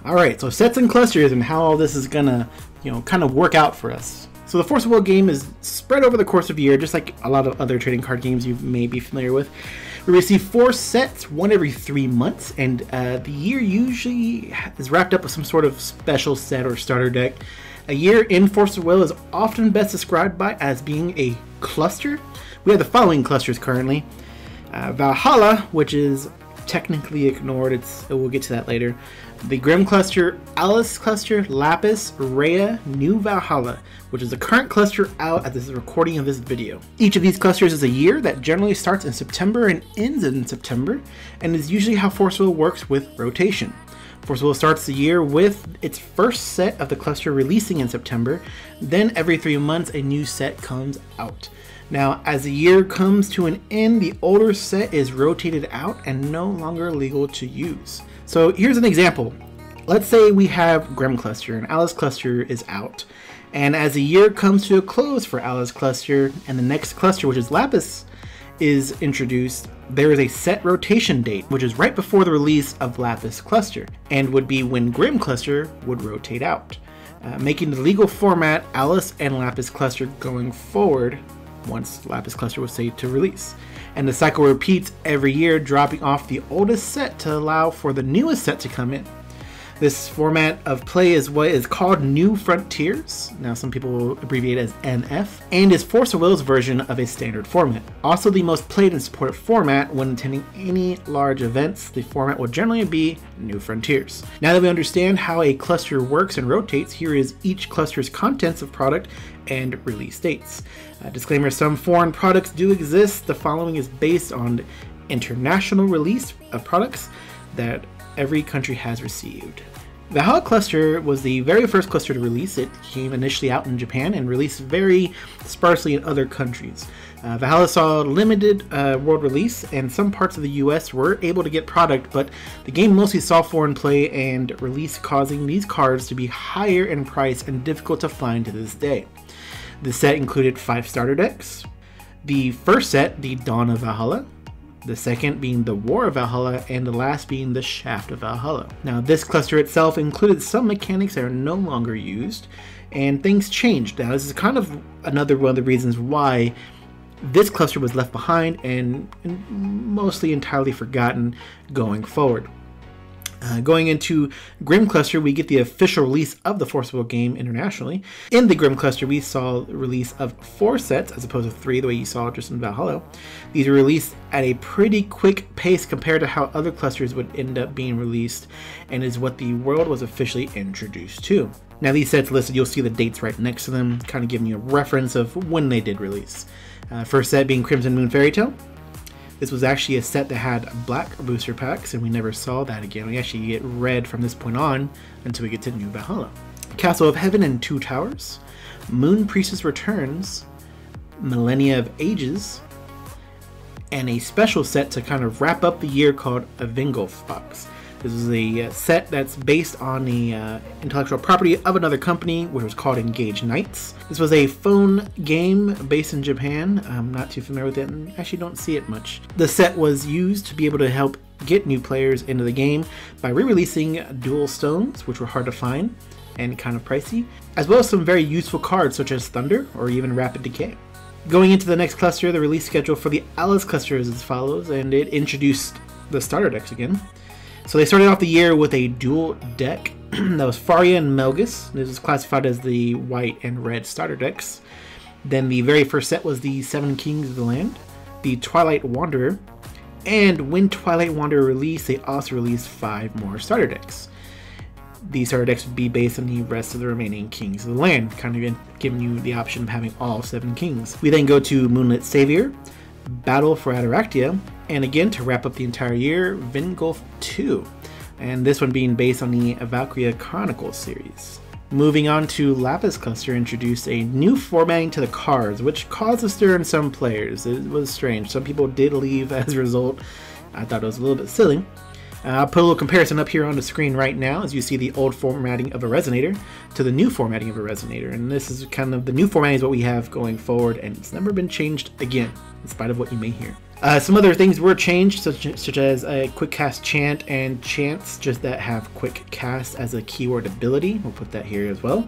Alright, so sets and clusters and how all this is gonna, kind of work out for us. So the Force of Will game is spread over the course of a year, just like a lot of other trading card games you may be familiar with. We receive 4 sets, one every 3 months, and the year usually is wrapped up with some sort of special set or starter deck. A year in Force of Will is often best described as being a cluster. We have the following clusters currently. Valhalla, which is technically ignored, we'll get to that later. The Grimm cluster, Alice cluster, Lapis, Reiya, New Valhalla, which is the current cluster out at the recording of this video. Each of these clusters is a year that generally starts in September and ends in September, and is usually how Force of Will works with rotation. Force of Will starts the year with its first set of the cluster releasing in September, then every 3 months a new set comes out. Now, as the year comes to an end, the older set is rotated out and no longer legal to use. So here's an example. Let's say we have Grimm cluster and Alice cluster is out. And as the year comes to a close for Alice cluster and the next cluster, which is Lapis, is introduced, there is a set rotation date, which is right before the release of Lapis cluster, and would be when Grimm cluster would rotate out, making the legal format Alice and Lapis cluster going forward once Lapis cluster was safe to release. And the cycle repeats every year, dropping off the oldest set to allow for the newest set to come in. This format of play is what is called New Frontiers, now some people will abbreviate as NF, and is Force of Will's version of a standard format. Also the most played and supported format when attending any large events, the format will generally be New Frontiers. Now that we understand how a cluster works and rotates, here is each cluster's contents of product and release dates. Disclaimer, some foreign products do exist. The following is based on international release of products that every country has received. The Valhalla cluster was the very first cluster to release. It came initially out in Japan and released very sparsely in other countries. Valhalla saw limited world release, and some parts of the US were able to get product, but the game mostly saw foreign play and release, causing these cards to be higher in price and difficult to find to this day. The set included 5 starter decks. The first set, the Dawn of Valhalla, the second being the War of Valhalla, and the last being the Shaft of Valhalla. Now, this cluster itself included some mechanics that are no longer used, and things changed. Now, this is kind of another one of the reasons why this cluster was left behind and mostly entirely forgotten going forward. Going into Grimm cluster, we get the official release of the Force of Will game internationally. In the Grimm cluster, we saw the release of 4 sets as opposed to 3, the way you saw just in Valhalla. These were released at a pretty quick pace compared to how other clusters would end up being released, and is what the world was officially introduced to. Now, these sets listed, you'll see the dates right next to them, kind of giving you a reference of when they did release. First set being Crimson Moon Fairy Tale. This was actually a set that had black booster packs, and we never saw that again. We actually get red from this point on until we get to New Valhalla. Castle of Heaven and 2 Towers, Moon Priestess Returns, Millennia of Ages, and a special set to kind of wrap up the year called a Vingolf box. This is a set that's based on the intellectual property of another company, which was called Engage Knights. This was a phone game based in Japan. I'm not too familiar with it and actually don't see it much. The set was used to be able to help get new players into the game by re-releasing dual stones, which were hard to find and kind of pricey, as well as some very useful cards such as Thunder or even Rapid Decay. Going into the next cluster, the release schedule for the Alice cluster is as follows, and it introduced the starter decks again. So they started off the year with a dual deck that was Faria and Melgus. This is classified as the white and red starter decks. Then the very first set was the 7 Kings of the Land, the Twilight Wanderer, and when Twilight Wanderer released, they also released 5 more starter decks. These starter decks would be based on the rest of the remaining Kings of the Land, kind of giving you the option of having all 7 kings. We then go to Moonlit Savior, Battle for Ataraxia, and again, to wrap up the entire year, Vingolf 2, and this one being based on the Valkyria Chronicles series. Moving on to Lapis cluster, introduced a new formatting to the cards, which caused a stir in some players. It was strange. Some people did leave as a result. I thought it was a little bit silly. I'll put a little comparison up here on the screen right now as you see the old formatting of a resonator to the new formatting of a resonator. And this is kind of the new formatting is what we have going forward, and it's never been changed again, in spite of what you may hear. Some other things were changed, such as a quick cast chant and chants just that have quick cast as a keyword ability. We'll put that here as well.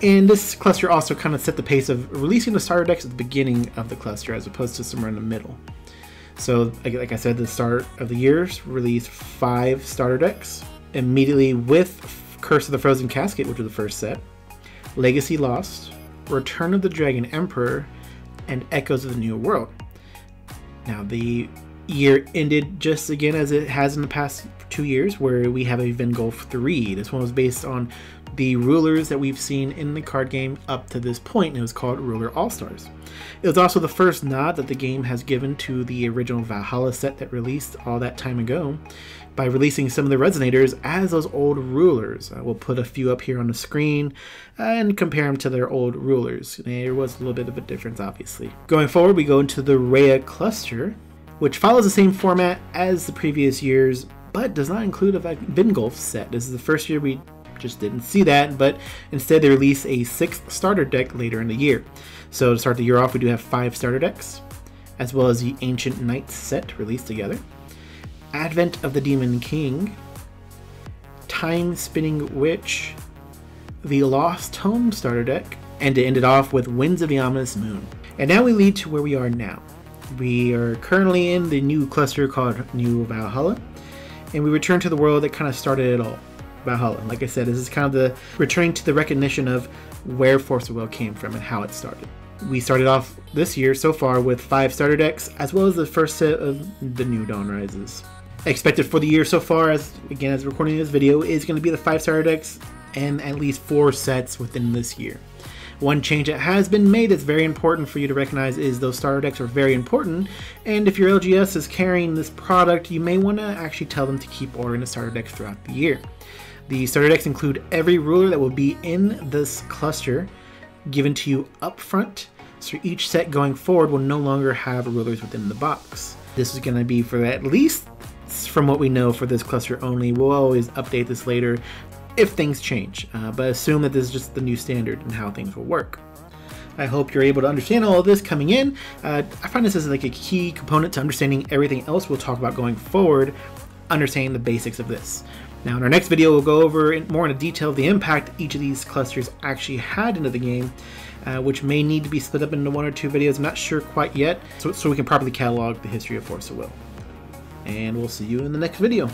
And this cluster also kind of set the pace of releasing the starter decks at the beginning of the cluster as opposed to somewhere in the middle. So, like I said, the start of the year released 5 starter decks immediately with Curse of the Frozen Casket, which was the first set, Legacy Lost, Return of the Dragon Emperor, and Echoes of the New World. Now, the year ended just again as it has in the past 2 years, where we have a Vengulf 3. This one was based on the rulers that we've seen in the card game up to this point, and it was called Ruler All-Stars. It was also the first nod that the game has given to the original Valhalla set that released all that time ago by releasing some of the resonators as those old rulers. We'll put a few up here on the screen and compare them to their old rulers. There was a little bit of a difference, obviously. Going forward, we go into the Reiya cluster, which follows the same format as the previous years, but does not include a Vengulf set. This is the first year we just didn't see that, but instead they release a 6th starter deck later in the year. So to start the year off, we do have 5 starter decks, as well as the Ancient Knights set released together, Advent of the Demon King, Time Spinning Witch, the Lost Tome starter deck, and to end it off with Winds of the Ominous Moon. And now we lead to where we are now. We are currently in the new cluster called New Valhalla, and we return to the world that kind of started it all, Valhalla. Like I said, this is kind of the returning to the recognition of where Force of Will came from and how it started. We started off this year so far with 5 starter decks, as well as the first set of the new Dawn Rises. Expected for the year so far, as recording this video, is going to be the 5 starter decks and at least 4 sets within this year. One change that has been made that's very important for you to recognize is those starter decks are very important, and if your LGS is carrying this product, you may want to actually tell them to keep ordering the starter decks throughout the year. The starter decks include every ruler that will be in this cluster given to you up front, so each set going forward will no longer have rulers within the box. This is going to be for at least, from what we know, for this cluster only. We'll always update this later if things change, but assume that this is just the new standard and how things will work. I hope you're able to understand all of this coming in. I find this as like a key component to understanding everything else we'll talk about going forward, understanding the basics of this. Now in our next video, we'll go over more in detail the impact each of these clusters actually had into the game, which may need to be split up into 1 or 2 videos. I'm not sure quite yet, so we can properly catalog the history of Force of Will. And we'll see you in the next video.